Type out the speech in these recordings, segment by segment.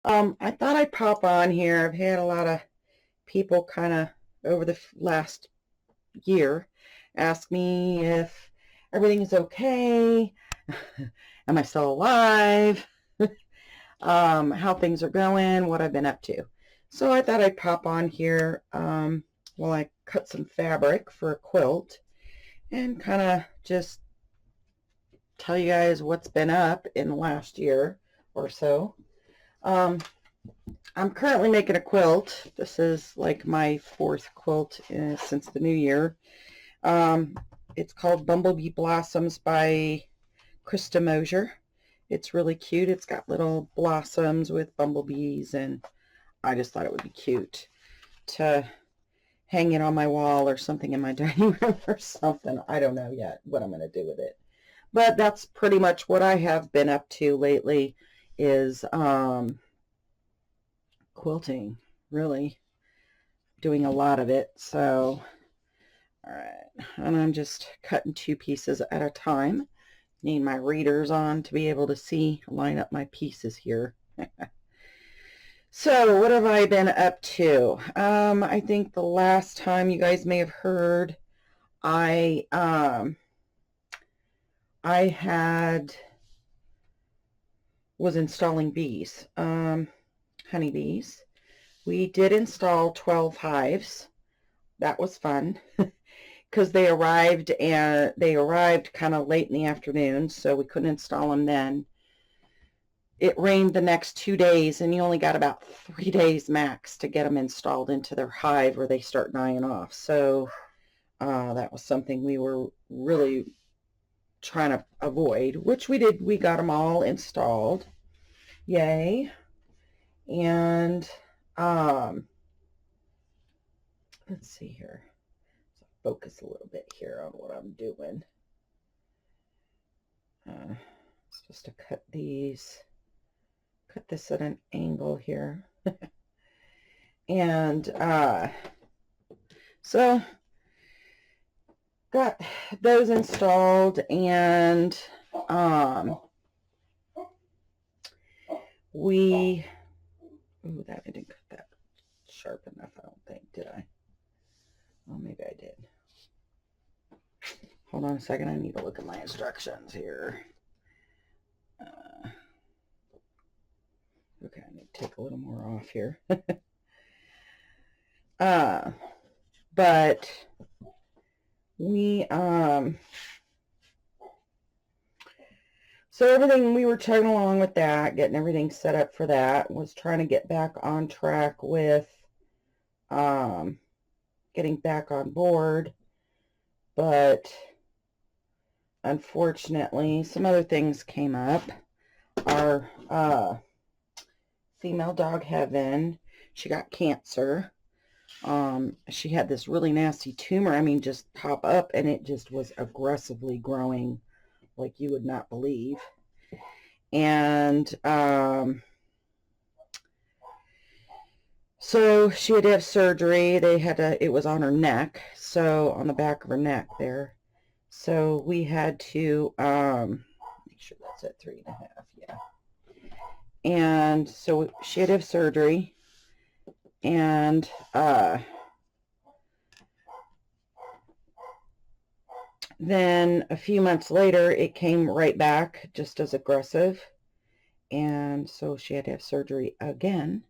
I thought I'd pop on here. I've had a lot of people kind of over the last year ask me if everything is okay. Am I still alive? How things are going, what I've been up to. So I thought I'd pop on here while I cut some fabric for a quilt and kind of just tell you guys what's been up in the last year or so. I'm currently making a quilt. This is like my fourth quilt since the new year. It's called Bumblebee Blossoms by Krista Mosier. It's really cute. It's got little blossoms with bumblebees, and I just thought it would be cute to hang it on my wall or something in my dining room or something. I don't know yet what I'm going to do with it. But that's pretty much what I have been up to lately is quilting, really. Doing a lot of it. So, all right. And I'm just cutting 2 pieces at a time. Need my readers on to be able to see, line up my pieces here. So what have I been up to? I think the last time you guys may have heard, I was installing bees, honeybees. We did install 12 hives. That was fun because they arrived kind of late in the afternoon, so we couldn't install them then. It rained the next 2 days, and you only got about 3 days max to get them installed into their hive where they start dying off. So that was something we were really trying to avoid, which we did. We got them all installed. Yay. And let's see here. So focus a little bit here on what I'm doing. It's just to cut this at an angle here. And so got those installed, and that I didn't cut that sharp enough, I don't think, did I? Well, maybe I did. Hold on a second, I need to look at my instructions here. Okay, I need to take a little more off here. But we so everything, we were chugging along with that, getting everything set up for that, was trying to get back on track with getting back on board, but unfortunately some other things came up. Our female dog Heaven, she got cancer. She had this really nasty tumor, I mean, just pop up, and it just was aggressively growing like you would not believe. And so she had to have surgery. It was on her neck, so on the back of her neck there. So we had to make sure that's at 3.5, yeah. And so she had to have surgery, and then a few months later, it came right back just as aggressive. And so she had to have surgery again.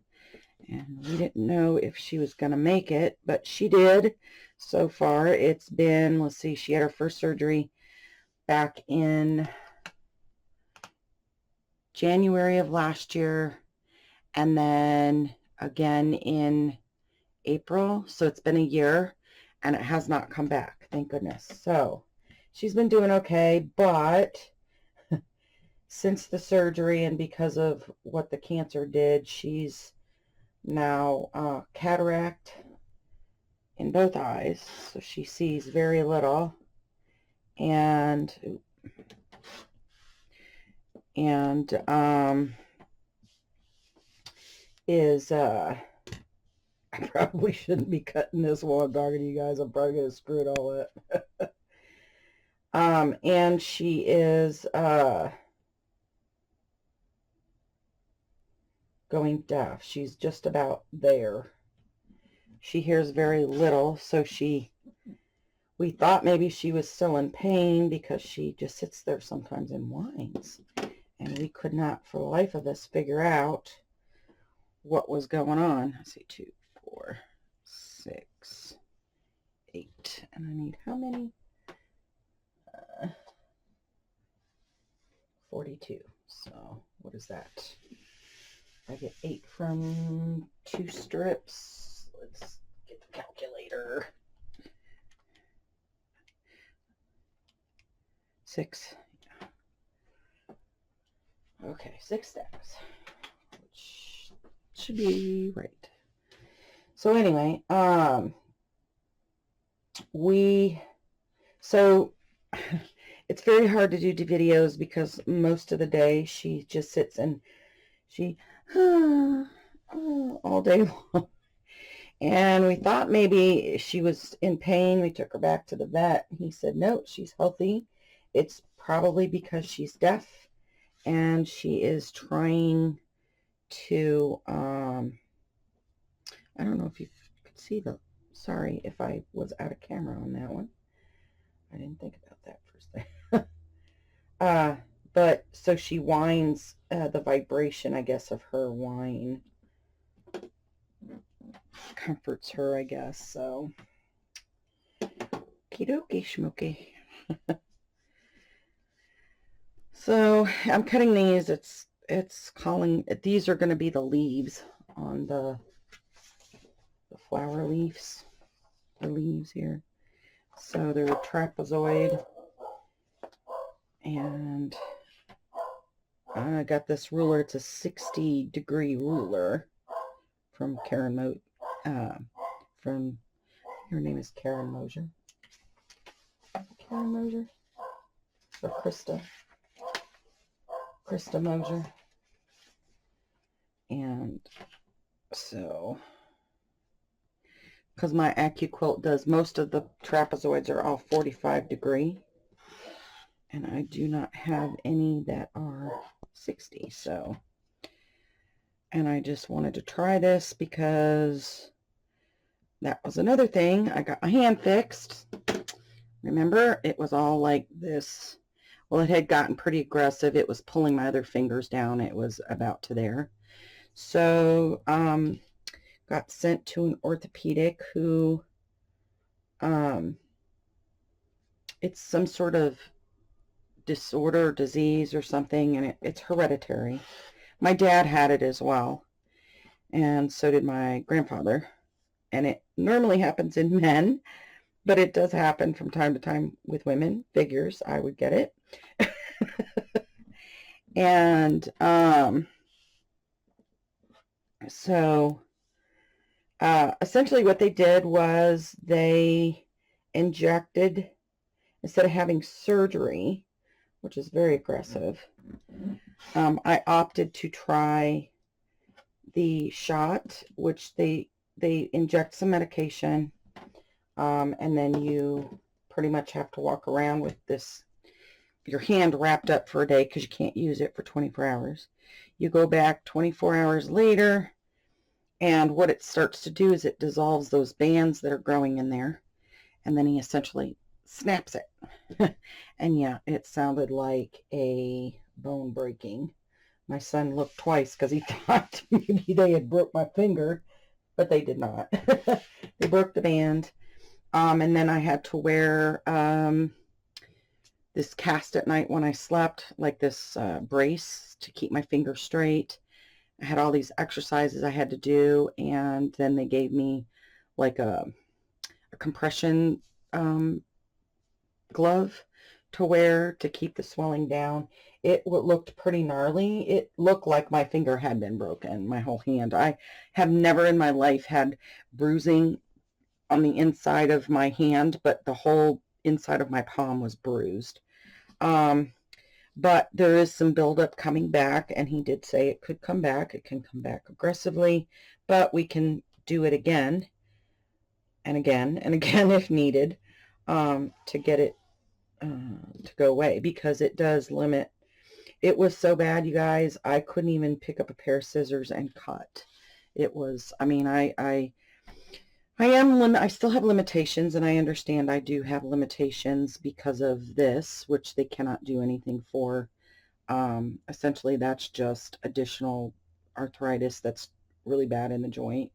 And we didn't know if she was going to make it, but she did. So far, it's been, let's see, she had her first surgery back in January of last year, and then again in April. So it's been a year, and it has not come back, thank goodness. So she's been doing okay, but since the surgery and because of what the cancer did, she's now cataract in both eyes, so she sees very little, and I probably shouldn't be cutting this while I'm talking to you guys. I'm probably going to screw it all up. And she is going deaf. She's just about there. She hears very little, so we thought maybe she was still in pain because she just sits there sometimes and whines. And we could not, for the life of us, figure out what was going on. Let's see, 2, 4, 6, 8. And I need how many? 42. So what is that? I get 8 from 2 strips. Let's get the calculator. 6. Okay, 6 stacks, which should be right. So anyway, so it's very hard to do videos because most of the day she just sits and she all day long. And we thought maybe she was in pain. We took her back to the vet. He said, no, she's healthy. It's probably because she's deaf and she is trying to, I don't know if you could see sorry if I was out of camera on that one. I didn't think about that first thing. But so she whines, the vibration, I guess, of her whine comforts her, I guess. So, okie schmokey. So I'm cutting these. It's calling. These are going to be the leaves on the flower leaves. The leaves here. So they're trapezoid, and I got this ruler. It's a 60-degree ruler from Karen from her name is Karen Mosier. Karen Mosier or Krista Mosier. And so, because my AccuQuilt does, most of the trapezoids are all 45 degree, and I do not have any that are 60. So, and I just wanted to try this because that was another thing. I got my hand fixed. Remember, it was all like this. Well, it had gotten pretty aggressive. It was pulling my other fingers down. It was about to there. So, got sent to an orthopedic who, it's some sort of disorder, disease or something, and it's hereditary. My dad had it as well, and so did my grandfather. And it normally happens in men, but it does happen from time to time with women. Figures I would get it. And so essentially what they did was they injected, instead of having surgery, which is very aggressive, I opted to try the shot, which they inject some medication, and then you pretty much have to walk around with this, your hand wrapped up for a day because you can't use it for 24 hours. You go back 24 hours later, and what it starts to do is it dissolves those bands that are growing in there, and then he essentially snaps it. And yeah, it sounded like a bone breaking. My son looked twice because he thought maybe they had broke my finger, but they did not. They broke the band. And then I had to wear this cast at night when I slept, like this brace to keep my finger straight. I had all these exercises I had to do, and then they gave me like a compression glove to wear to keep the swelling down. It looked pretty gnarly. It looked like my finger had been broken, my whole hand. I have never in my life had bruising on the inside of my hand, but the whole inside of my palm was bruised. But there is some buildup coming back, and he did say it could come back. It can come back aggressively, but we can do it again and again and again if needed, to get it to go away, because it does limit. It was so bad, you guys, I couldn't even pick up a pair of scissors and cut. It was, I mean, I still have limitations, and I understand I do have limitations because of this, which they cannot do anything for. Essentially, that's just additional arthritis that's really bad in the joint.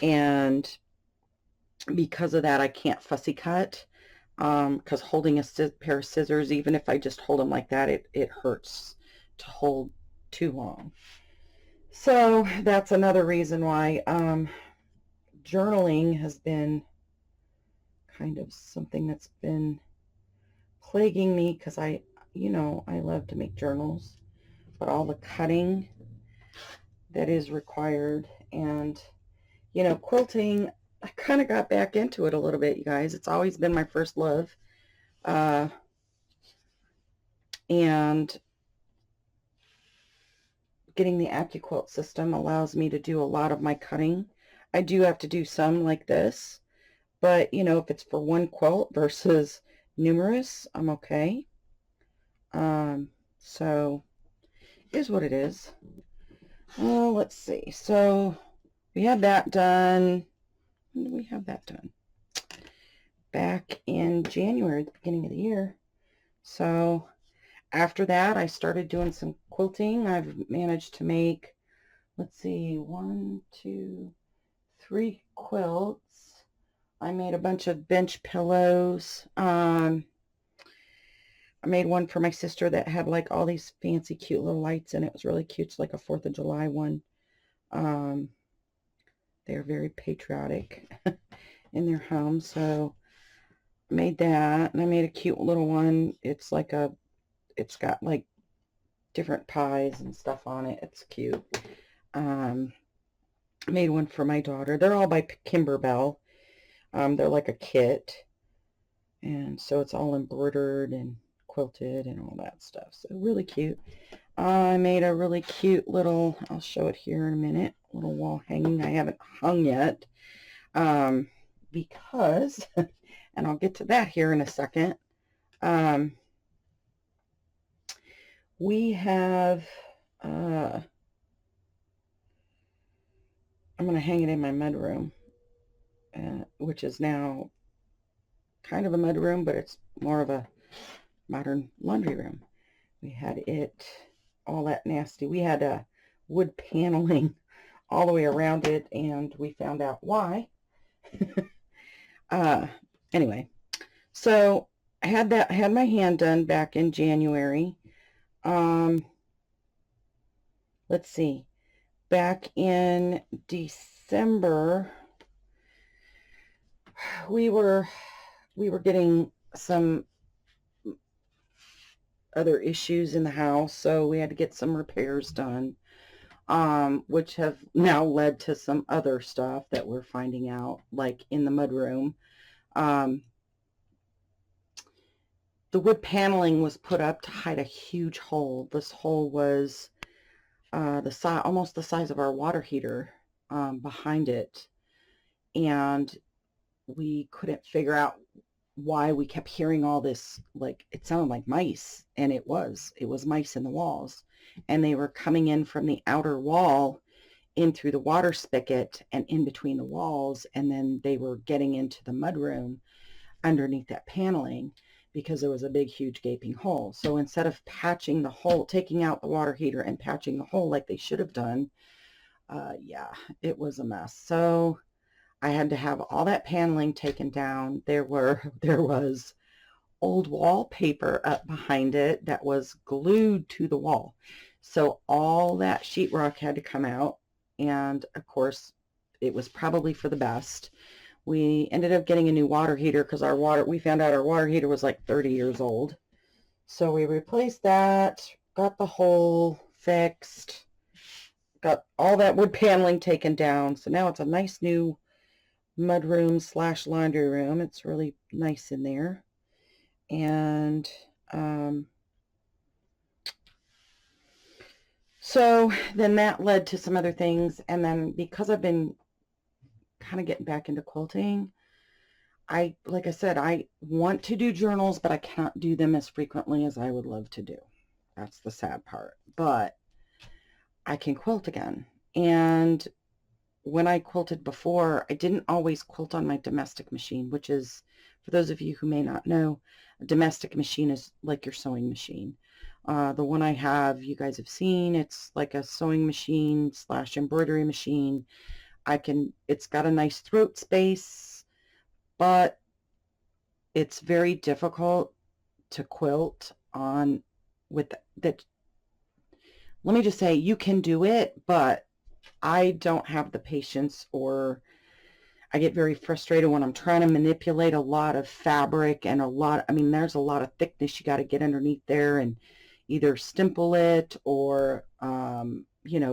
And because of that, I can't fussy cut, because holding a pair of scissors, even if I just hold them like that, it hurts to hold too long. So that's another reason why journaling has been kind of something that's been plaguing me, because I love to make journals, but all the cutting that is required, and quilting, I kind of got back into it a little bit, you guys. It's always been my first love. And getting the AccuQuilt system allows me to do a lot of my cutting. I do have to do some like this, but if it's for one quilt versus numerous, I'm okay. So here's what it is. Oh, let's see. So we had that done. When did we have that done? Back in January, at the beginning of the year. So after that, I started doing some quilting. I've managed to make, let's see, 1, 2, 3 quilts. I made a bunch of bench pillows. I made one for my sister that had like all these fancy cute little lights in it. It was really cute. It's like a 4th of July one. They're very patriotic in their home. So I made that, and I made a cute little one. It's got like different pies and stuff on it. It's cute. Made one for my daughter. They're all by Kimberbell. They're like a kit, and so it's all embroidered and quilted and all that stuff. So really cute. I made a really cute little, I'll show it here in a minute, little wall hanging. I haven't hung yet, because, and I'll get to that here in a second. We have, I'm going to hang it in my mudroom, which is now kind of a mudroom, but it's more of a modern laundry room. We had it all that nasty. We had wood paneling all the way around it, and we found out why. Anyway, so I had my hand done back in January. Let's see, back in December, we were getting some other issues in the house, so we had to get some repairs done, which have now led to some other stuff that we're finding out, like in the mudroom. The wood paneling was put up to hide a huge hole. This hole was almost the size of our water heater behind it, and we couldn't figure out why we kept hearing all this, like it sounded like mice, and it was mice in the walls, and they were coming in from the outer wall in through the water spigot and in between the walls, and then they were getting into the mudroom underneath that paneling, because there was a big huge gaping hole. So instead of patching the hole, taking out the water heater and patching the hole like they should have done, yeah, it was a mess. So I had to have all that paneling taken down. There was old wallpaper up behind it that was glued to the wall. So all that sheetrock had to come out, and of course it was probably for the best. We ended up getting a new water heater because we found out our water heater was like 30 years old. So we replaced that, got the hole fixed, got all that wood paneling taken down. So now it's a nice new mudroom / laundry room. It's really nice in there. And so then that led to some other things. And then because I've been kind of getting back into quilting, like I said, I want to do journals, but I can't do them as frequently as I would love to do. That's the sad part. But I can quilt again. And when I quilted before, I didn't always quilt on my domestic machine, which is, for those of you who may not know, a domestic machine is like your sewing machine. The one I have, you guys have seen, it's like a sewing machine / embroidery machine. It's got a nice throat space, but it's very difficult to quilt on with that. Let me just say, you can do it, but I don't have the patience, or I get very frustrated when I'm trying to manipulate a lot of fabric and there's a lot of thickness you got to get underneath there and either stimple it or,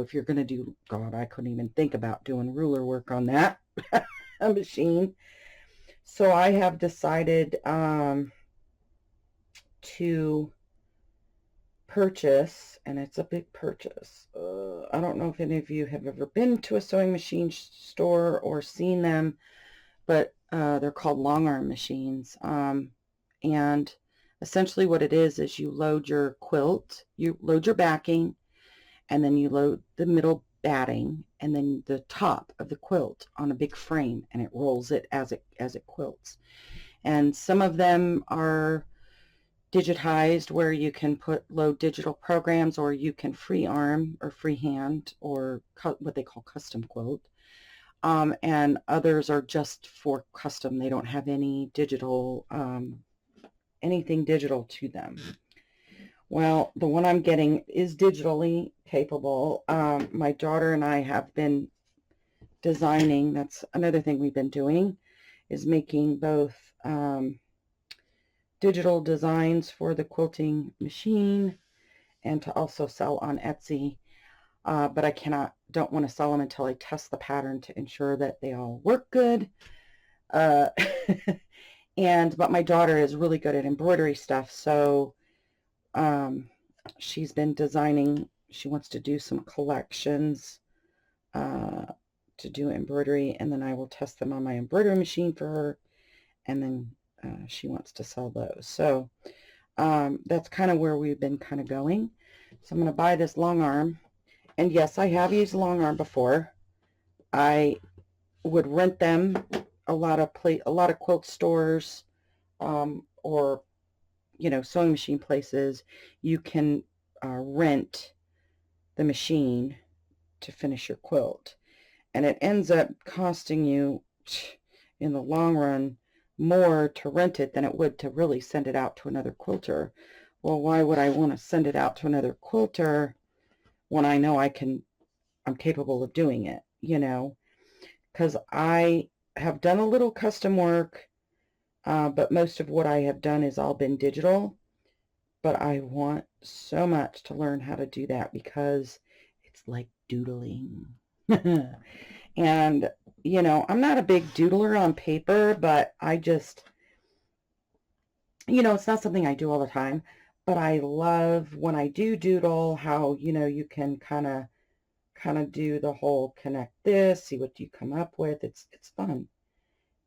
if you're going to do, God, I couldn't even think about doing ruler work on that machine. So I have decided to purchase, and it's a big purchase. I don't know if any of you have ever been to a sewing machine store or seen them, but they're called long arm machines. And essentially what it is you load your quilt, you load your backing, and then you load the middle batting, and then the top of the quilt on a big frame, and it rolls it as it quilts. And some of them are digitized, where you can load digital programs, or you can freehand or what they call custom quilt. And others are just for custom. They don't have any digital, anything digital to them. Well, the one I'm getting is digitally capable. My daughter and I have been designing. That's another thing we've been doing, is making both digital designs for the quilting machine and to also sell on Etsy. But I don't want to sell them until I test the pattern to ensure that they all work good. But my daughter is really good at embroidery stuff, so she's been designing. She wants to do some collections to do embroidery, and then I will test them on my embroidery machine for her, and then she wants to sell those. So that's kind of where we've been kind of going. So I'm going to buy this long arm. And yes, I have used long arm before. I would rent them a lot of quilt stores, or sewing machine places. You can rent the machine to finish your quilt, and it ends up costing you, in the long run, more to rent it than it would to really send it out to another quilter. Well, why would I want to send it out to another quilter when I know I'm capable of doing it, because I have done a little custom work, but most of what I have done has all been digital. But I want so much to learn how to do that, because it's like doodling. And, I'm not a big doodler on paper, but I just, it's not something I do all the time. But I love when I do doodle how, you can kind of do the whole connect this, see what you come up with. It's fun.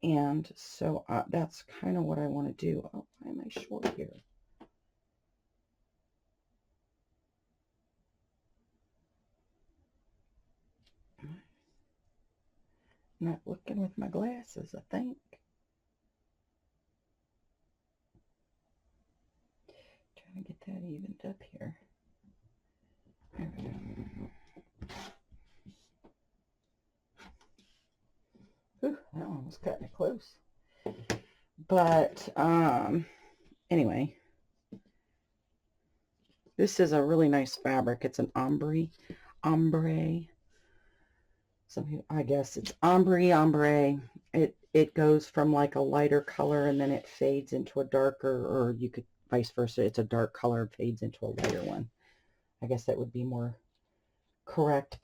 And so that's kind of what I want to do. Oh, why am I short here? Not looking with my glasses, I think. Trying to get that evened up here. There we go. Ooh, that one was cutting it close. But anyway, this is a really nice fabric. It's an ombre. I guess it's ombre. It goes from like a lighter color, and then it fades into a darker, or you could vice versa. It's a dark color, fades into a lighter one. I guess that would be more correct,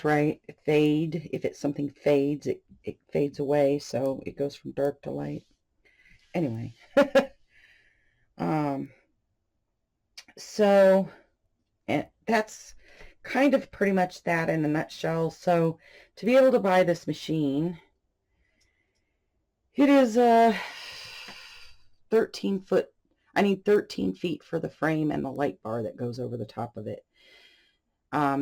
right? Fade. If it's something fades, it fades away, so it goes from dark to light. Anyway, so, and that's kind of pretty much that in a nutshell. So to be able to buy this machine, it is a 13 foot. I need 13 feet for the frame and the light bar that goes over the top of it.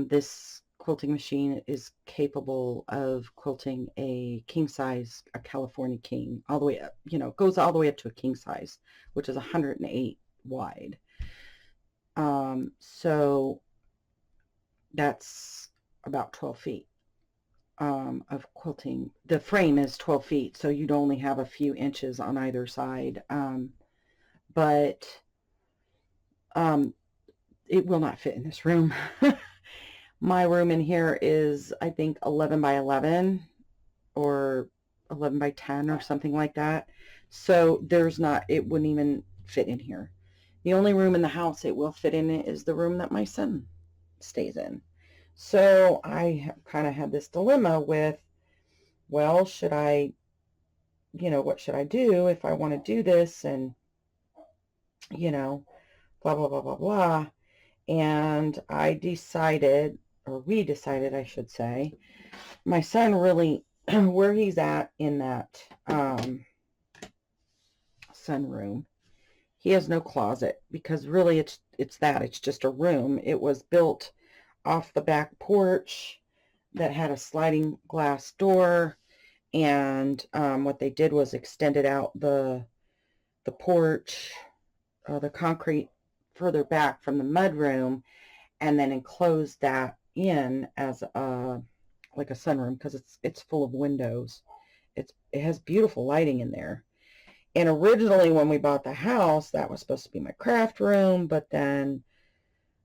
This quilting machine is capable of quilting a king size, a California king, all the way up, you know, goes all the way up to a king size, which is 108 wide. So that's about 12 feet of quilting. The frame is 12 feet, so you'd only have a few inches on either side. But it will not fit in this room. My room in here is, I think, 11 by 11 or 11 by 10 or something like that. So there's not, it wouldn't even fit in here. The only room in the house it will fit in is the room that my son stays in. So I kind of had this dilemma with, well, should I, you know, what should I do if I want to do this? And, you know, blah, blah, blah, blah, blah. And I decided, or we decided, I should say, my son really, where he's at in that sunroom, he has no closet, because really it's just a room. It was built off the back porch that had a sliding glass door, and what they did was extended out the porch, the concrete further back from the mudroom, and then enclosed that in as a like a sunroom, because it's full of windows. It has beautiful lighting in there. And originally when we bought the house, that was supposed to be my craft room, but then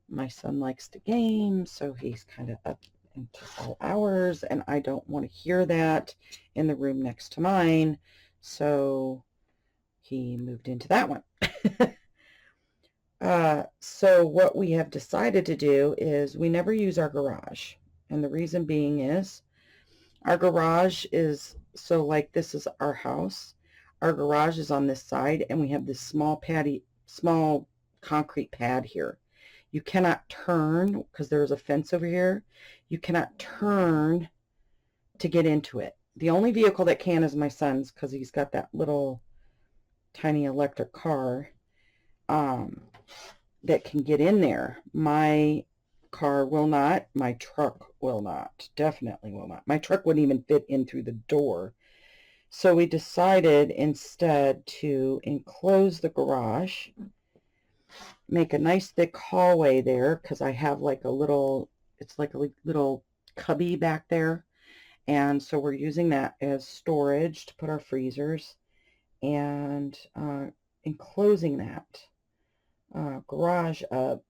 my son likes to game, so he's kind of up into all hours, and I don't want to hear that in the room next to mine, so he moved into that one. So what we have decided to do is we never use our garage. And the reason being is our garage is, so like this is our house. Our garage is on this side, and we have this small concrete pad here. You cannot turn, because there's a fence over here. You cannot turn to get into it. The only vehicle that can is my son's, because he's got that little tiny electric car that can get in there. My car will not. My truck will not. Definitely will not. My truck wouldn't even fit in through the door. So we decided instead to enclose the garage, make a nice thick hallway there, because I have like a little, it's like a little cubby back there. And so we're using that as storage to put our freezers, and enclosing that garage up.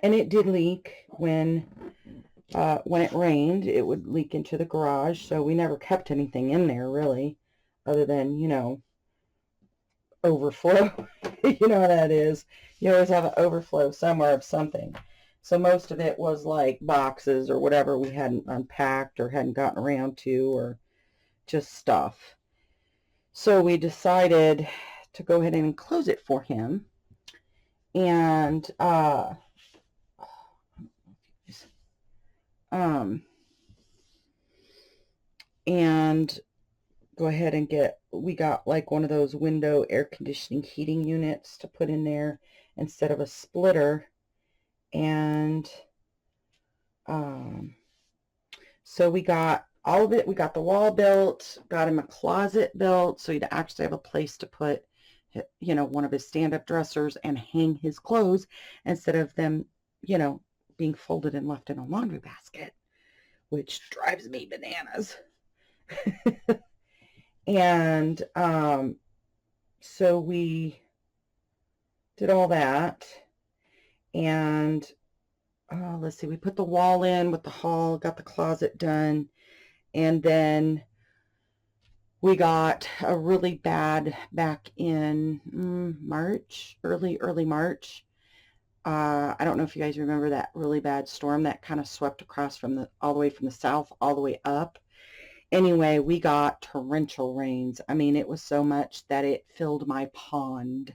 And it did leak when it rained. It would leak into the garage, so we never kept anything in there really, other than, you know, overflow. You know what that is. You always have an overflow somewhere of something. So most of it was like boxes or whatever we hadn't unpacked or hadn't gotten around to, or just stuff. So we decided to go ahead and enclose it for him. And and go ahead and we got like one of those window air conditioning heating units to put in there instead of a splitter. And so we got all of it. We got the wall built, got him a closet built, so he'd actually have a place to put, you know, one of his stand-up dressers and hang his clothes, instead of them, you know, being folded and left in a laundry basket, which drives me bananas. And so we did all that, and let's see, we put the wall in with the hall, got the closet done, and then we got a really bad, back in March, early March. I don't know if you guys remember that really bad storm that kind of swept across from all the way from the south all the way up. Anyway, we got torrential rains. I mean, it was so much that it filled my pond.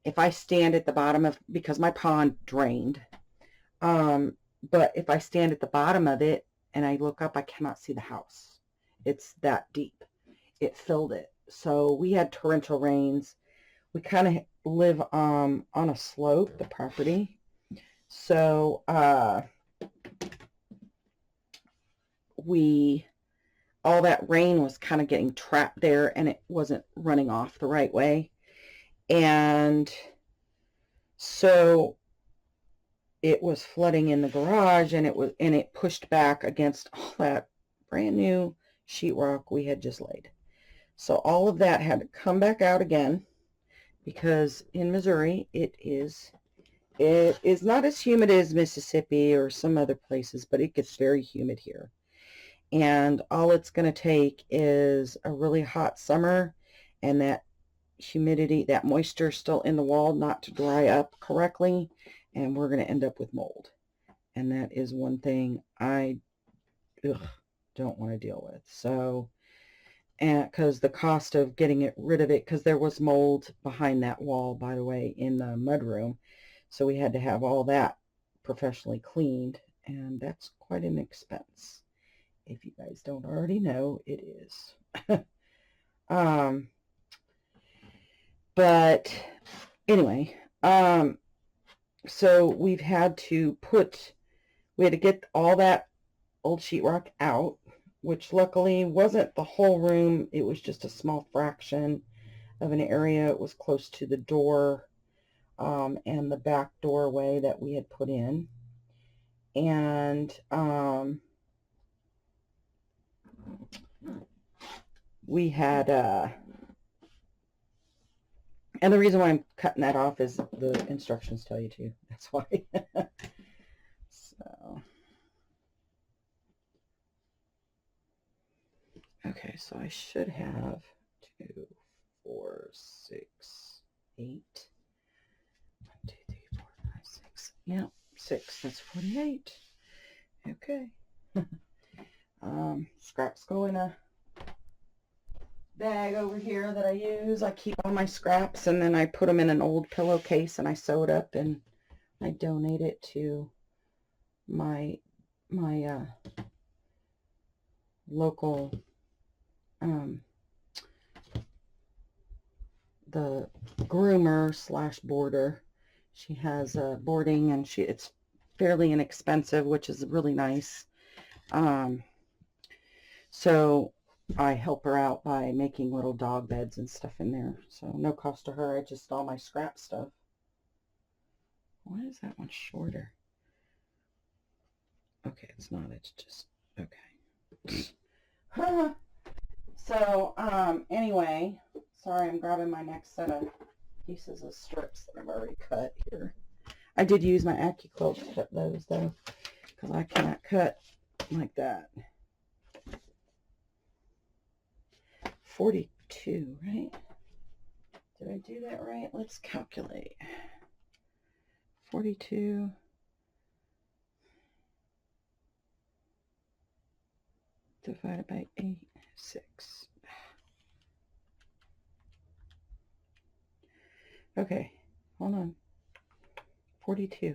If I stand at the bottom of, because my pond drained, but if I stand at the bottom of it and I look up, I cannot see the house. It's that deep. It filled it. So we had torrential rains. we kind of live on a slope, the property. So all that rain was kind of getting trapped there, and it wasn't running off the right way. And so it was flooding in the garage, and it pushed back against all that brand new sheetrock we had just laid. So all of that had to come back out again, because in Missouri it is not as humid as Mississippi or some other places, but it gets very humid here. And all it's going to take is a really hot summer and that humidity, that moisture still in the wall, not to dry up correctly, and we're going to end up with mold. And that is one thing I don't want to deal with. So, and because the cost of getting rid of it, because there was mold behind that wall, by the way, in the mudroom, so we had to have all that professionally cleaned, and that's quite an expense. If you guys don't already know, it is. But anyway, so we had to get all that old sheetrock out, which luckily wasn't the whole room. It was just a small fraction of an area. It was close to the door and the back doorway that we had put in. And we had and the reason why I'm cutting that off is the instructions tell you to. That's why. So, okay, so I should have 2, 4, 6, 8. 1, 2, 3, 4, 5, 6. Yep, 6. That's 48. Okay. Scraps go in a bag over here that I use. I keep all my scraps, and then I put them in an old pillowcase, and I sew it up, and I donate it to my local the groomer / boarder. She has boarding, and it's fairly inexpensive, which is really nice. So I help her out by making little dog beds and stuff in there. So no cost to her. I just all my scrap stuff. Why is that one shorter? Okay, it's not. It's just okay. So anyway, sorry, I'm grabbing my next set of pieces of strips that I've already cut here. I did use my AccuQuilt to cut those though, because I cannot cut like that. 42, right? Did I do that right? Let's calculate. 42 divided by 8, 6. Okay, hold on. 42.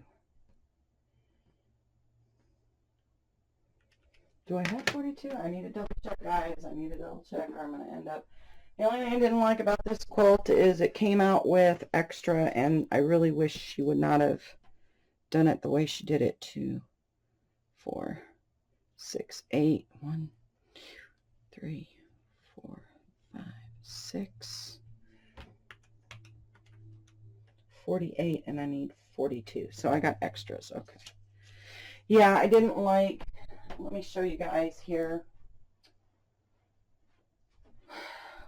Do I have 42? I need to double check, guys. I need to double check, or I'm going to end up. The only thing I didn't like about this quilt is it came out with extra, and I really wish she would not have done it the way she did it. 2, 4, 6, 8. 1, 2, 3, 4, 5, 6. 48, and I need 42. So I got extras. Okay. Yeah, I didn't like. Let me show you guys here.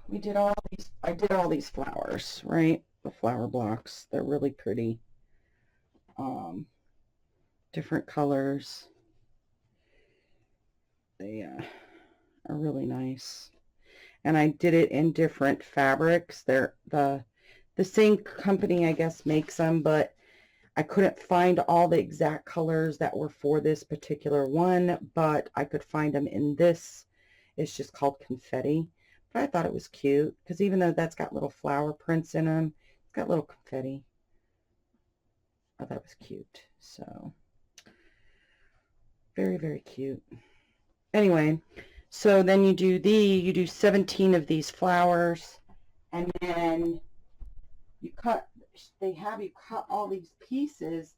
We did all these. I did all these flowers, right? The flower blocks. They're really pretty. Different colors. They are really nice. And I did it in different fabrics. They're the same company, I guess, makes them, but I couldn't find all the exact colors that were for this particular one, but I could find them in this. It's just called Confetti. But I thought it was cute, because even though that's got little flower prints in them, it's got little confetti. I thought it was cute. So, very, very cute. Anyway, so then you do 17 of these flowers, and then you they have you cut all these pieces,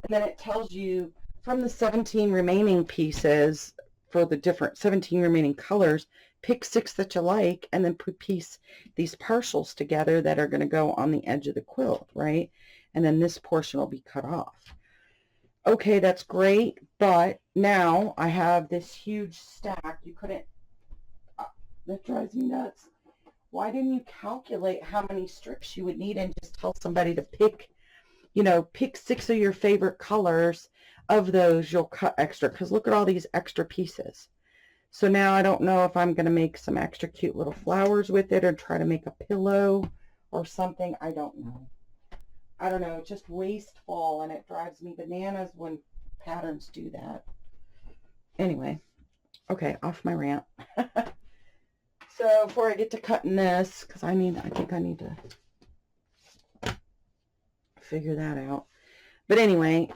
and then it tells you from the 17 remaining pieces for the different 17 remaining colors, pick 6 that you like, and then piece these partials together that are going to go on the edge of the quilt, right? And then this portion will be cut off. Okay, that's great, but now I have this huge stack. You couldn't, that drives me nuts. Why didn't you calculate how many strips you would need and just tell somebody to pick, you know, pick 6 of your favorite colors. Of those, you'll cut extra, because look at all these extra pieces. So now I don't know if I'm going to make some extra cute little flowers with it or try to make a pillow or something. I don't know. I don't know. It's just wasteful, and it drives me bananas when patterns do that. Anyway, okay, off my rant. So before I get to cutting this, because I think I need to figure that out. But anyway,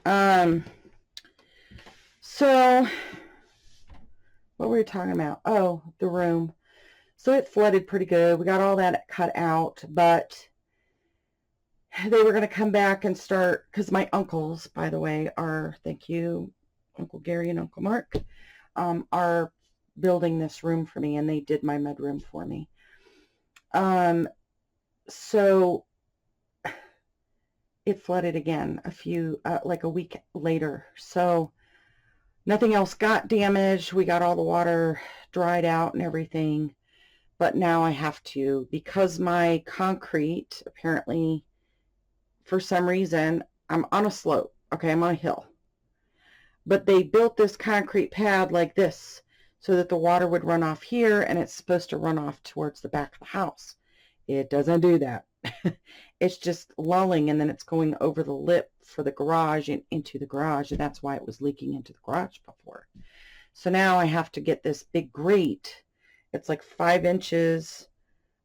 so what were we talking about? Oh, the room. So it flooded pretty good. We got all that cut out, but they were going to come back and start, because my uncles, by the way, are, thank you, Uncle Gary and Uncle Mark, are building this room for me, and they did my mud room for me. So it flooded again like a week later. So nothing else got damaged. We got all the water dried out and everything. But now I have to, because my concrete, apparently, for some reason, I'm on a slope. Okay, I'm on a hill. But they built this concrete pad like this so that the water would run off here, and it's supposed to run off towards the back of the house. It doesn't do that. It's just lulling, and then it's going over the lip for the garage and into the garage, and that's why it was leaking into the garage before. So now I have to get this big grate. It's like 5 inches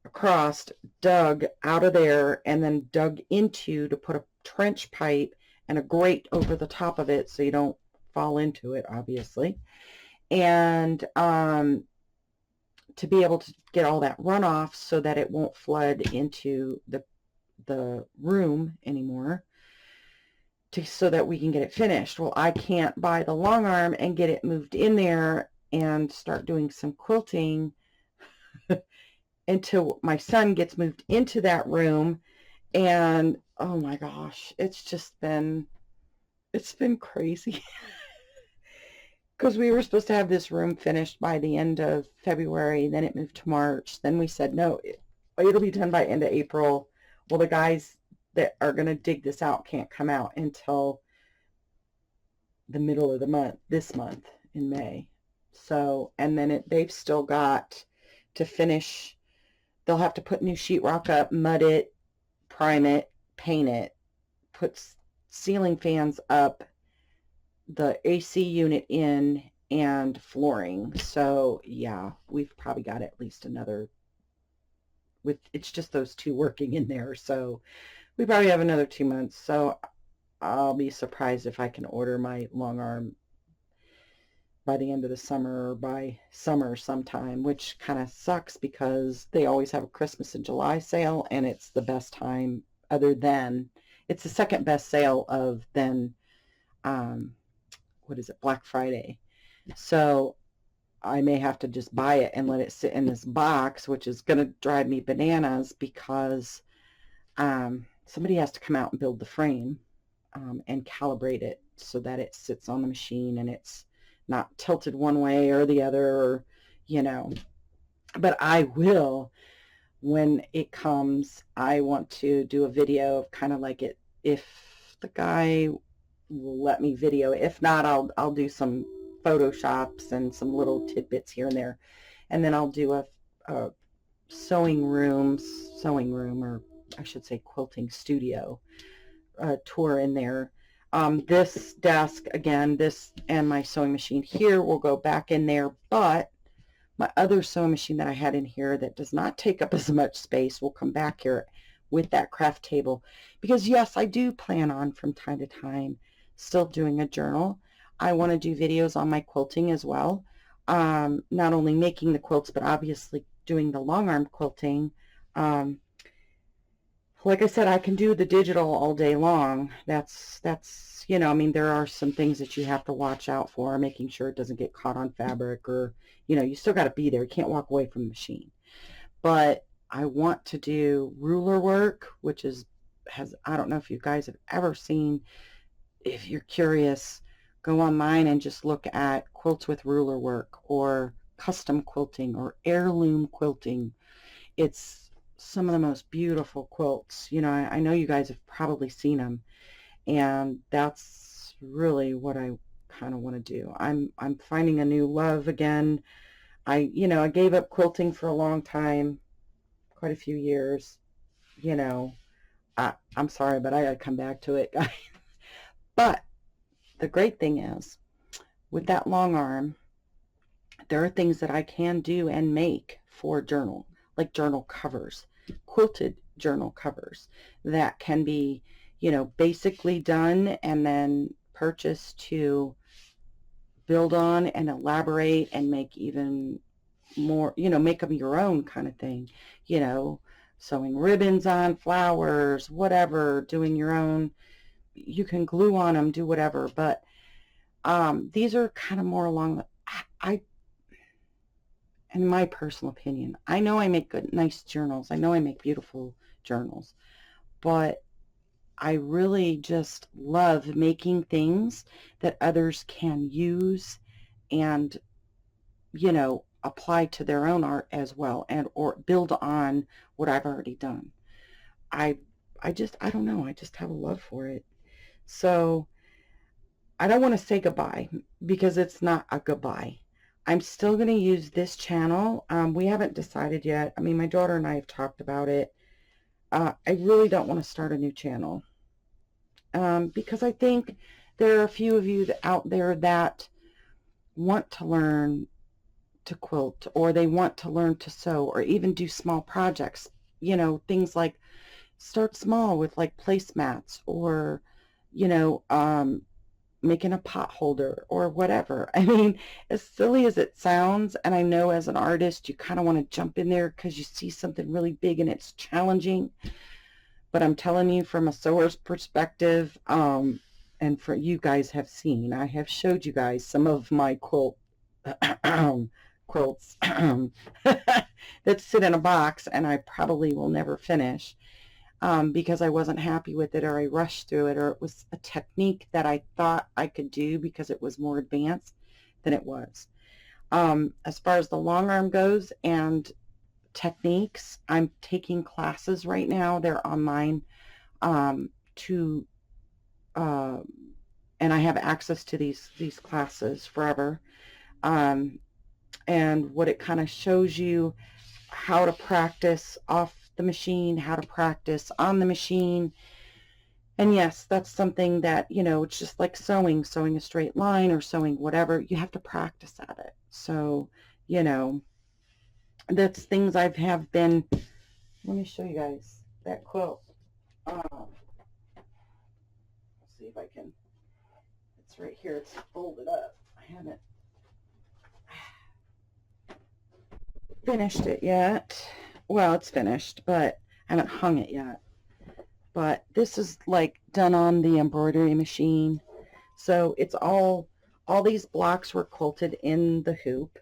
across, dug out of there, and then dug into to put a trench pipe and a grate over the top of it so you don't fall into it, obviously. And to be able to get all that runoff so that it won't flood into the room anymore, so that we can get it finished. Well, I can't buy the long arm and get it moved in there and start doing some quilting until my son gets moved into that room. And oh my gosh, it's been crazy. Because we were supposed to have this room finished by the end of February, then it moved to March. Then we said, no, it'll be done by end of April. Well, the guys that are going to dig this out can't come out until the middle of the month, this month in May. So, and then they've still got to finish. They'll have to put new sheetrock up, mud it, prime it, paint it, put ceiling fans up, the AC unit in, and flooring. So yeah, we've probably got at least another, with it's just those two working in there, so we probably have another 2 months. So I'll be surprised if I can order my long arm by the end of the summer or by summer sometime, which kind of sucks because they always have a Christmas in July sale, and it's the best time, other than, it's the second best sale of then what is it, Black Friday. So I may have to just buy it and let it sit in this box, which is going to drive me bananas because somebody has to come out and build the frame and calibrate it so that it sits on the machine and it's not tilted one way or the other, or, you know. But I will, when it comes, I want to do a video of kind of like it, if the guy will let me video. If not, I'll do some photoshops and some little tidbits here and there, and then I'll do a sewing room, or I should say quilting studio tour in there. This desk, again, this and my sewing machine here will go back in there, but my other sewing machine that I had in here that does not take up as much space will come back here with that craft table, because yes, I do plan on from time to time still doing a journal. I want to do videos on my quilting as well, not only making the quilts, but obviously doing the long arm quilting. like I said, I can do the digital all day long. That's, you know, I mean, there are some things that you have to watch out for, making sure it doesn't get caught on fabric, or, you know, you still got to be there. You can't walk away from the machine. But I want to do ruler work, which I don't know if you guys have ever seen. If you're curious, go online and just look at quilts with ruler work, or custom quilting, or heirloom quilting. It's some of the most beautiful quilts. You know, I know you guys have probably seen them, and that's really what I kind of want to do. I'm finding a new love again. I gave up quilting for a long time, quite a few years. You know, I'm sorry, but I gotta come back to it, guys. But the great thing is, with that long arm, there are things that I can do and make for journal, like journal covers, quilted journal covers that can be, you know, basically done and then purchased to build on and elaborate and make even more, you know, make them your own kind of thing, you know, sewing ribbons on flowers, whatever, doing your own. You can glue on them, do whatever, but these are kind of more along the, I in my personal opinion, I know I make good, nice journals. I know I make beautiful journals, but I really just love making things that others can use and, you know, apply to their own art as well, and or build on what I've already done. I I don't know, I just have a love for it. So I don't want to say goodbye, because it's not a goodbye. I'm still going to use this channel. We haven't decided yet. I mean, my daughter and I have talked about it. I really don't want to start a new channel, because I think there are a few of you out there that want to learn to quilt, or they want to learn to sew, or even do small projects. You know, things like start small with like placemats, or, you know, making a pot holder or whatever. I mean, as silly as it sounds, and I know as an artist you kind of want to jump in there because you see something really big and it's challenging, but I'm telling you, from a sewer's perspective, and for you guys have seen, I have showed you guys some of my quilts that sit in a box and I probably will never finish, because I wasn't happy with it, or I rushed through it, or it was a technique that I thought I could do because it was more advanced than it was. As far as the long arm goes and techniques, I'm taking classes right now. They're online, to uh, and I have access to these classes forever. Um, and what it kind of shows you, how to practice off the machine, how to practice on the machine. And yes, that's something that, you know, it's just like sewing a straight line, or sewing whatever. You have to practice at it. So, you know, that's things have been. Let me show you guys that quilt. Let's see if I can. It's right here. It's folded up. I haven't finished it yet. Well, it's finished, but I haven't hung it yet. But this is like done on the embroidery machine. So it's all these blocks were quilted in the hoop.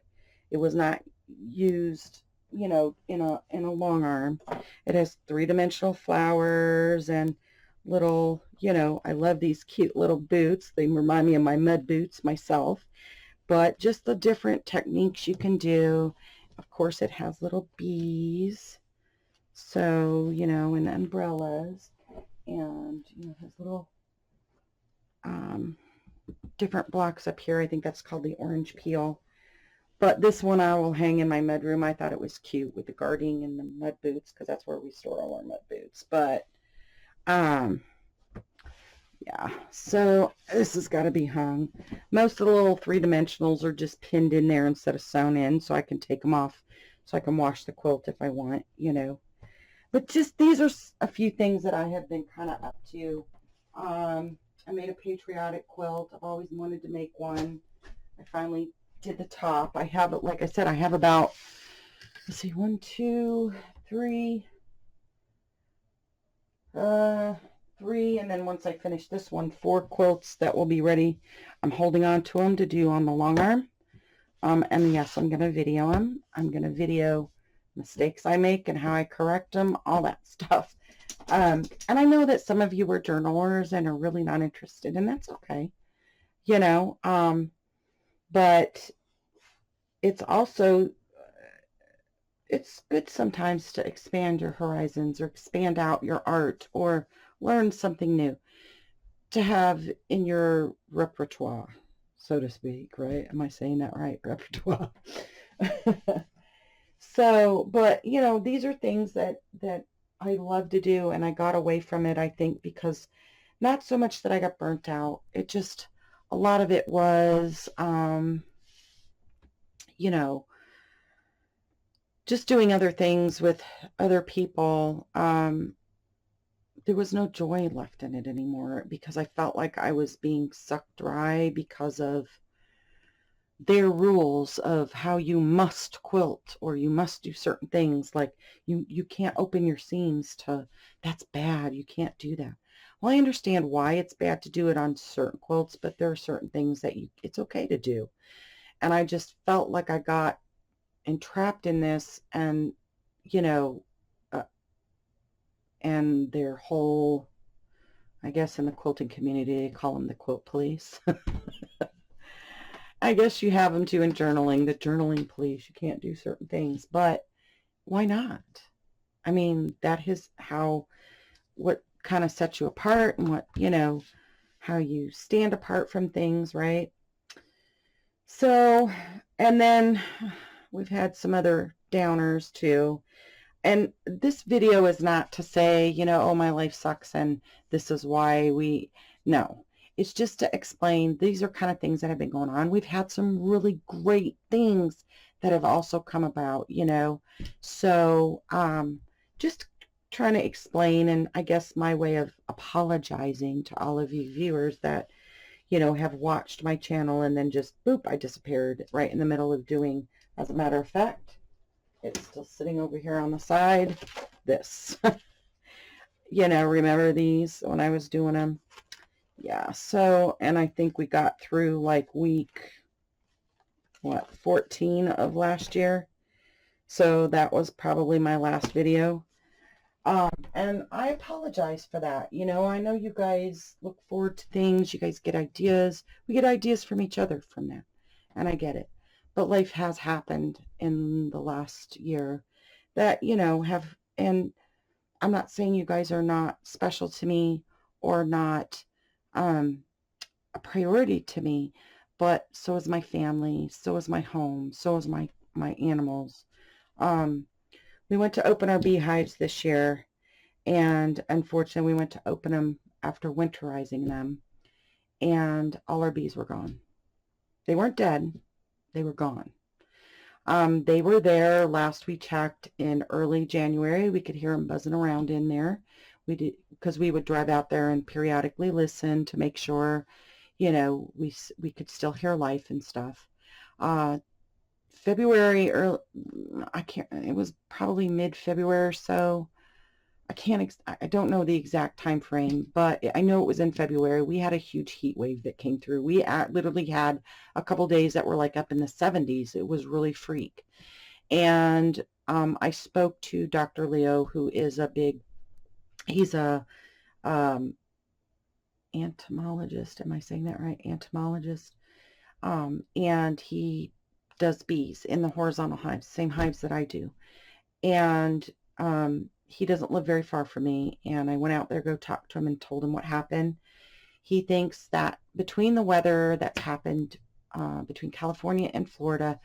It was not used, you know, in a long arm. It has three-dimensional flowers and little, you know, I love these cute little boots. They remind me of my mud boots myself. But just the different techniques you can do. Of course, it has little bees. So, you know, and umbrellas. And, you know, has little different blocks up here. I think that's called the orange peel. But this one I will hang in my mudroom. I thought it was cute with the guarding and the mud boots, because that's where we store all our mud boots. But, yeah, so this has got to be hung. Most of the little three-dimensionals are just pinned in there instead of sewn in, so I can take them off so I can wash the quilt if I want, you know. But just these are a few things that I have been kind of up to. I made a patriotic quilt. I've always wanted to make one. I finally did the top. I have, like I said, I have about, let's see, 1, 2, 3, 3, and then once I finish this one, 4 quilts that will be ready. I'm holding on to them to do on the long arm. And yes, I'm going to video them. I'm going to video mistakes I make and how I correct them, all that stuff. And I know that some of you are journalers and are really not interested, and that's okay, you know, but it's also, it's good sometimes to expand your horizons or expand out your art or learn something new to have in your repertoire, so to speak, right? Am I saying that right? Repertoire. So, but you know, these are things that I love to do, and I got away from it, I think, because not so much that I got burnt out. It just, a lot of it was, you know, just doing other things with other people. There was no joy left in it anymore because I felt like I was being sucked dry because of their rules of how you must quilt or you must do certain things. Like you can't open your seams to, that's bad. You can't do that. Well, I understand why it's bad to do it on certain quilts, but there are certain things that it's okay to do. And I just felt like I got entrapped in this, and, you know, and their whole, I guess in the quilting community, they call them the quilt police. I guess you have them too in journaling, the journaling police. You can't do certain things, but why not? I mean, that is how, what kind of sets you apart and what, you know, how you stand apart from things, right? So, and then we've had some other downers too. And this video is not to say, you know, oh, my life sucks and this is why no. It's just to explain these are kind of things that have been going on. We've had some really great things that have also come about, you know. So just trying to explain, and I guess my way of apologizing to all of you viewers that, you know, have watched my channel and then just, boop, I disappeared right in the middle of doing, as a matter of fact, it's still sitting over here on the side, this. You know, remember these when I was doing them? Yeah, so, and I think we got through like week, what, 14 of last year. So that was probably my last video. And I apologize for that. You know, I know you guys look forward to things. You guys get ideas. We get ideas from each other from that. And I get it. But life has happened in the last year that, you know, and I'm not saying you guys are not special to me or not a priority to me, but so is my family, so is my home, so is my animals. We went to open our beehives this year, and unfortunately we went to open them after winterizing them, and all our bees were gone. They weren't dead, they were gone. They were there last we checked in early January. We could hear them buzzing around in there. We did, because we would drive out there and periodically listen to make sure, you know, we could still hear life and stuff. February, early, I can't, it was probably mid-February or so. I don't know the exact time frame, but I know it was in February. We had a huge heat wave that came through. We literally had a couple days that were like up in the 70s. It was really freak. And I spoke to Dr. Leo, who is he's a entomologist. Am I saying that right? Entomologist. And he does bees in the horizontal hives, same hives that I do. And he doesn't live very far from me, and I went out there to go talk to him and told him what happened. He thinks that between the weather that's happened between California and Florida,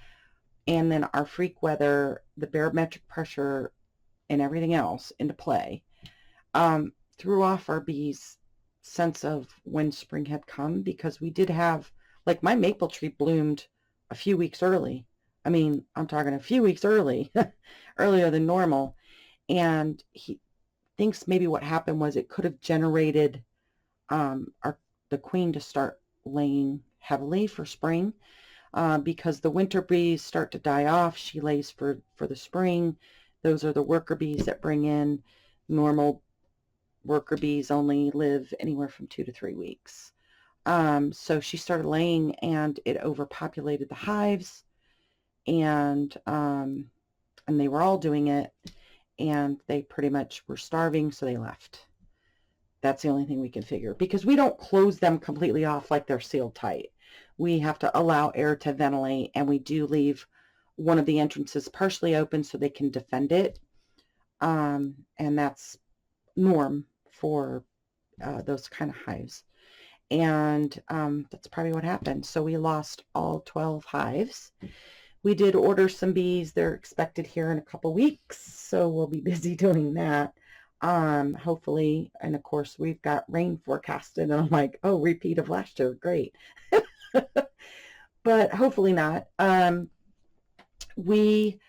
and then our freak weather, the barometric pressure, and everything else into play, threw off our bees' sense of when spring had come, because we did have, like, my maple tree bloomed a few weeks early. I mean, I'm talking a few weeks early, earlier than normal. And he thinks maybe what happened was it could have generated the queen to start laying heavily for spring, because the winter bees start to die off. She lays for the spring. Those are the worker bees that bring in normal worker bees only live anywhere from 2 to 3 weeks. So she started laying and it overpopulated the hives, and they were all doing it, and they pretty much were starving, so they left. That's the only thing we can figure, because we don't close them completely off like they're sealed tight. We have to allow air to ventilate, and we do leave one of the entrances partially open so they can defend it. And that's norm for those kind of hives. And that's probably what happened. So we lost all 12 hives. We did order some bees. They're expected here in a couple weeks, so we'll be busy doing that. Hopefully, and of course we've got rain forecasted, and I'm like, oh, repeat of last year, great. But hopefully not. We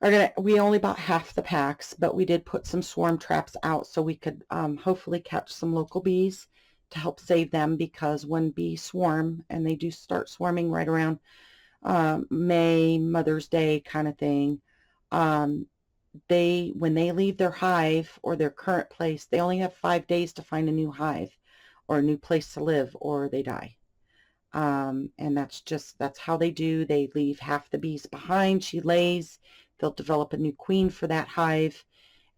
only bought half the packs, but we did put some swarm traps out so we could hopefully catch some local bees to help save them, because when bees swarm, and they do start swarming right around May, Mother's Day kind of thing, when they leave their hive or their current place, they only have 5 days to find a new hive or a new place to live, or they die. And that's how they do. They leave half the bees behind. She lays, they'll develop a new queen for that hive,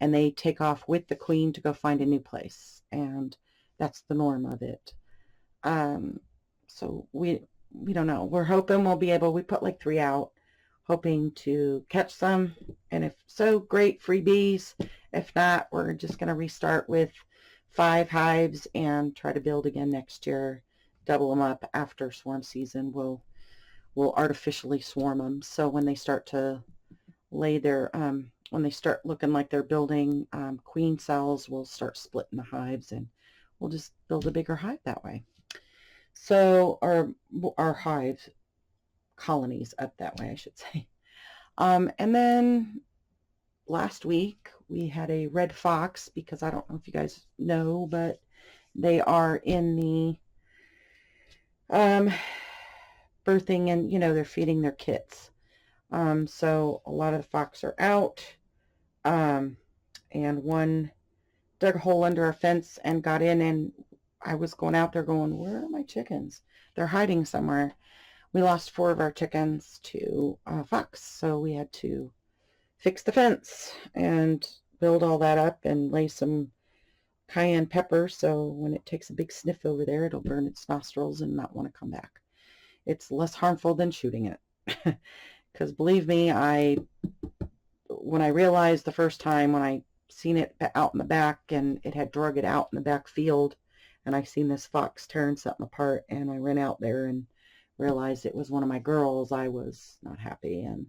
and they take off with the queen to go find a new place. And that's the norm of it. So we don't know. We're hoping we'll be able, we put like 3 out, hoping to catch some. And if so, great, free bees. If not, we're just going to restart with 5 hives and try to build again next year. Double them up after swarm season. We'll artificially swarm them. So when they start to lay their, when they start looking like they're building queen cells, we'll start splitting the hives, and we'll just build a bigger hive that way. So our hive colonies up that way, I should say. And then last week we had a red fox, because I don't know if you guys know, but they are in the birthing, and they're feeding their kits. So a lot of the fox are out, and one dug a hole under our fence and got in, and I was going out there going, where are my chickens? They're hiding somewhere. We lost 4 of our chickens to a fox, so we had to fix the fence and build all that up and lay some cayenne pepper, so when it takes a big sniff over there, it'll burn its nostrils and not want to come back. It's less harmful than shooting it. Because believe me, when I realized the first time, when I seen it out in the back, and it had drug it out in the back field, and I seen this fox tearing something apart, and I ran out there and realized it was one of my girls, I was not happy and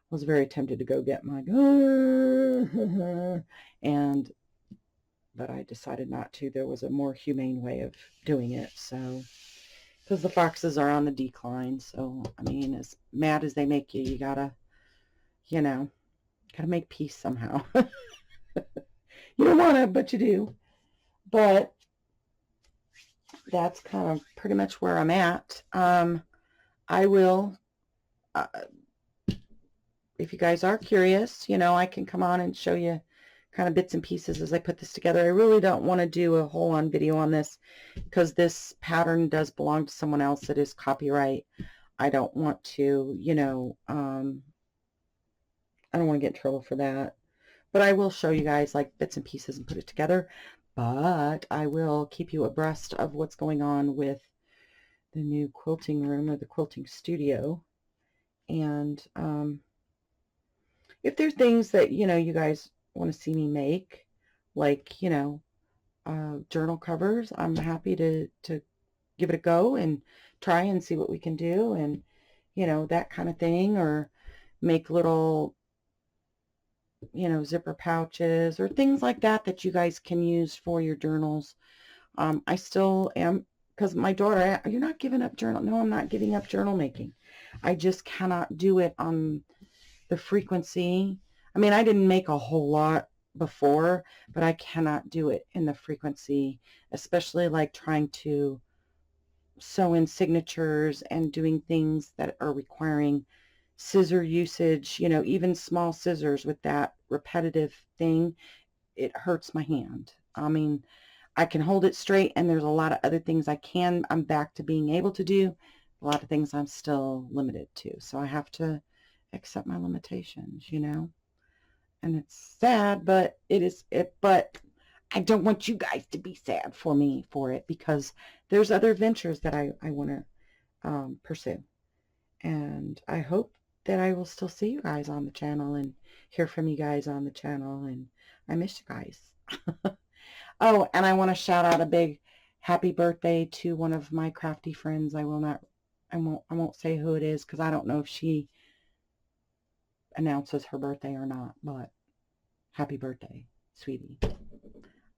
was very tempted to go get my gun. But I decided not to. There was a more humane way of doing it. So, because the foxes are on the decline. So, I mean, as mad as they make you, you gotta make peace somehow. You don't want to, but you do. But that's kind of pretty much where I'm at. I will, if you guys are curious, I can come on and show you kind of bits and pieces as I put this together. I really don't want to do a whole on video on this, because this pattern does belong to someone else. It is copyright. I don't want to, I don't want to get in trouble for that. But I will show you guys like bits and pieces and put it together. But I will keep you abreast of what's going on with the new quilting room, or the quilting studio. And if there's things that, you guys want to see me make, like, journal covers, I'm happy to give it a go and try and see what we can do, and, that kind of thing, or make little, zipper pouches or things like that that you guys can use for your journals. I still am, because my daughter, you're not giving up journal. No, I'm not giving up journal making. I just cannot do it on the frequency. I mean, I didn't make a whole lot before, but I cannot do it in the frequency, especially like trying to sew in signatures and doing things that are requiring scissor usage, even small scissors with that repetitive thing, it hurts my hand. I mean, I can hold it straight, and there's a lot of other things I'm back to being able to do. A lot of things I'm still limited to. So I have to accept my limitations, you know? And it's sad, but but I don't want you guys to be sad for me for it, because there's other ventures that I want to pursue. And I hope that I will still see you guys on the channel and hear from you guys on the channel. And I miss you guys. Oh, and I want to shout out a big happy birthday to one of my crafty friends. I won't say who it is, because I don't know if she announces her birthday or not, but happy birthday, sweetie.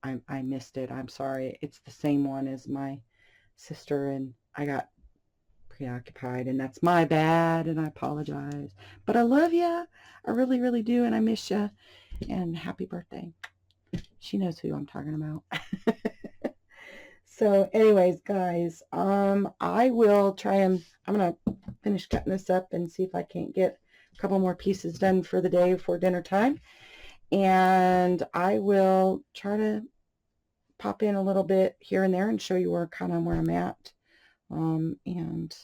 I missed it. I'm sorry. It's the same one as my sister, and I got preoccupied, and that's my bad, and I apologize. But I love you. I really, really do, and I miss you. And happy birthday. She knows who I'm talking about. So anyways, guys, I will try and I'm going to finish cutting this up and see if I can't get a couple more pieces done for the day for dinner time. And I will try to pop in a little bit here and there and show you where I'm at. And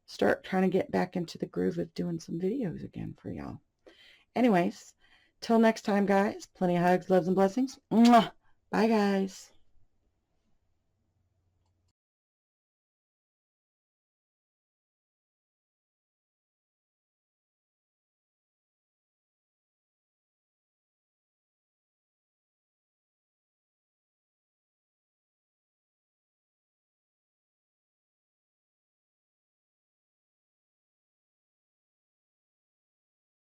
start trying to get back into the groove of doing some videos again for y'all. Anyways, till next time, guys, plenty of hugs, loves, and blessings. Mwah! Bye, guys.